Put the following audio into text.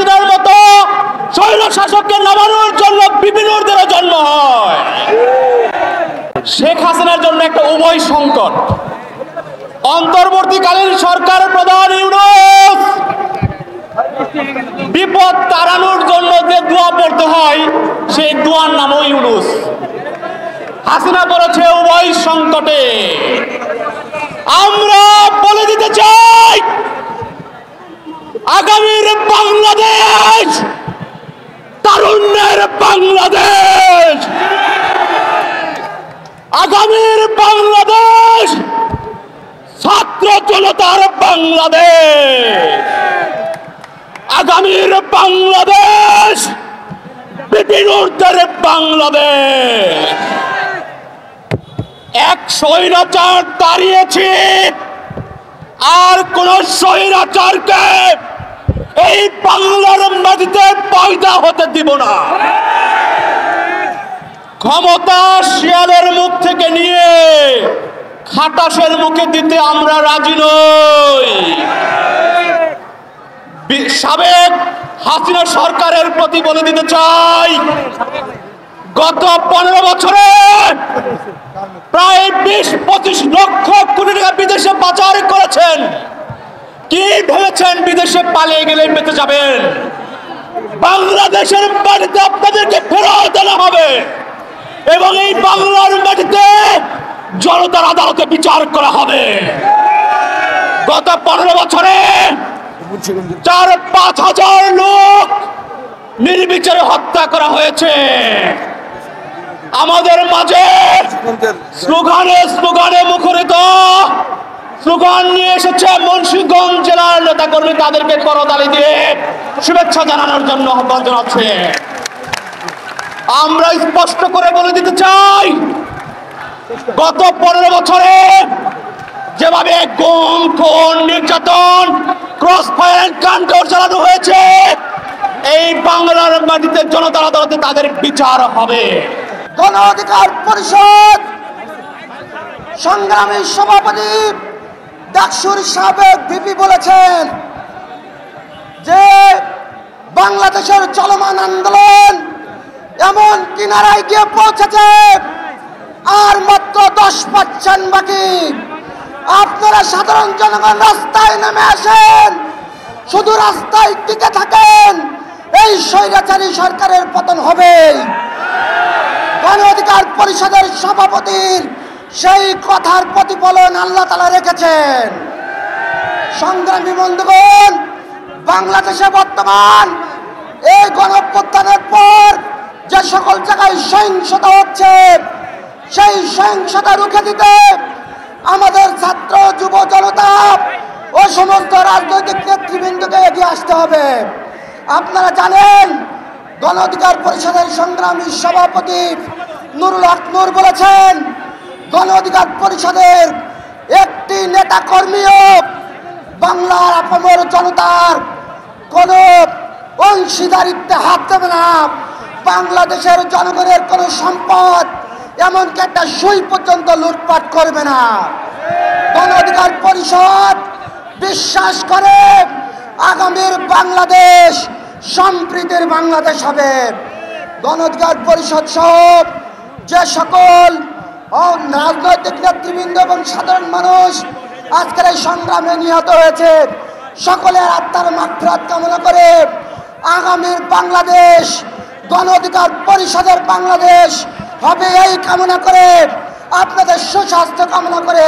হাসিনার মতো স্বৈর শাসককে নামানোর জন্য বিপিনুরদের জন্ম হয়। শেখ হাসিনার জন্য একটা উভয় সংকট। অন্তর্বর্তীকালীন সরকার প্রধান ইউনূস বিপদ তাড়ানোর জন্য যে দোয়া পড়তে হয় সেই দোয়ার নামও ইউনূস। হাসিনা পড়েছে উভয় সংকটে। আমরা বলে দিতে চাই, আগামীর বাংলাদেশ তারুণ্যের বাংলাদেশ, আগামীর বাংলাদেশ ছাত্র জনতার বাংলাদেশ, আগামীর বাংলাদেশ বিপিনুরদের বাংলাদেশ। এক স্বৈরাচার দাঁড়িয়েছে, আর কোন স্বৈরাচারকে এই বাংলার মাটিতে পয়দা হতে দিব না। ক্ষমতা শিয়ালের মুখ থেকে নিয়ে খাটাসের মুখে দিতে আমরা রাজি নই। সাবেক হাসিনা সরকারের প্রতি বলে দিতে চাই, গত 15 বছরে প্রায় 20-25 লক্ষ কোটি টাকা বিদেশে পাচার করেছেন। কি ভেবেছেন বিদেশে পালিয়ে গেলে বেঁচে যাবেন? বাংলাদেশের মাটিতে আপনাদেরকে ফেরত আনা হবে এবং এই বাংলার মাটিতে জনতার আদালতে বিচার করা হবে। গত 15 বছরে 4-5 হাজার লোক নির্বিচারে হত্যা করা হয়েছে। আমাদের মাঝে স্লোগানে মুখরিত স্লোগান নিয়ে এসেছে মুন্সিগঞ্জ জেলার নেতাকর্মী, তাদেরকে করতালি দিয়ে শুভেচ্ছা জানানোর জন্য আহ্বান জানাচ্ছে। আমরা স্পষ্ট করে বলে দিতে চাই, গত 15 বছরে যেভাবে গুম, খুন, নির্যাতন, ক্রস ফায়ার এনকাউন্টার চালানো হয়েছে, এই বাংলার মাটিতে জনতার আদালতে তাদের বিচার হবে। গণ অধিকার পরিষদ সংগ্রামী সভাপতি ডাকসুর সাবেক ভিপি বলেছেন যে বাংলাদেশের চলমান আন্দোলন এমন কিনারায় গিয়ে পৌঁছেছে, আর মাত্র 10% বাকি। আপনারা সাধারণ জনগণ রাস্তায় নেমে আসেন, শুধু রাস্তায় টিকে থাকেন, এই স্বৈরাচারী সরকারের পতন হবে। গণ অধিকার পরিষদের সভাপতির সেই কথার প্রতিফলন আল্লাহ তাআলা রেখেছেন। সংগ্রামী বন্ধুগণ, বাংলাদেশে বর্তমান এই গণঅভ্যুত্থানের পর যে সকল জায়গায় সহিংসতা হচ্ছে, সেই সহিংসতা রুখে দিতে আমাদের ছাত্র যুব জনতা ও সমস্ত রাজনৈতিক নেতৃবৃন্দকে এগিয়ে আসতে হবে। আপনারা জানেন, গণ অধিকার পরিষদের সংগ্রামী সভাপতি নুরুল হক নূর বলেছেন, গণ অধিকার পরিষদের একটি নেতা কর্মীও বাংলার আপামর জনতার কোন অংশীদারিত্বে হাত দেবে না। বাংলাদেশের জনগণের কোন সম্পদ, এমনকি একটা সুই পর্যন্ত লুটপাট করবে না। গণ অধিকার পরিষদ বিশ্বাস করে আগামীর বাংলাদেশ সম্প্রীতির বাংলাদেশ হবে। গণ অধিকার পরিষদ সহ যে সকল রাজনৈতিক নেতৃবৃন্দ এবং সাধারণ মানুষ আজকের এই সংগ্রামে নিহত হয়েছে, সকলের আত্মার মাগফিরাত কামনা করে আগামীর বাংলাদেশ গণ অধিকার পরিষদের বাংলাদেশ হবে এই কামনা করে, আপনাদের সুস্বাস্থ্য কামনা করে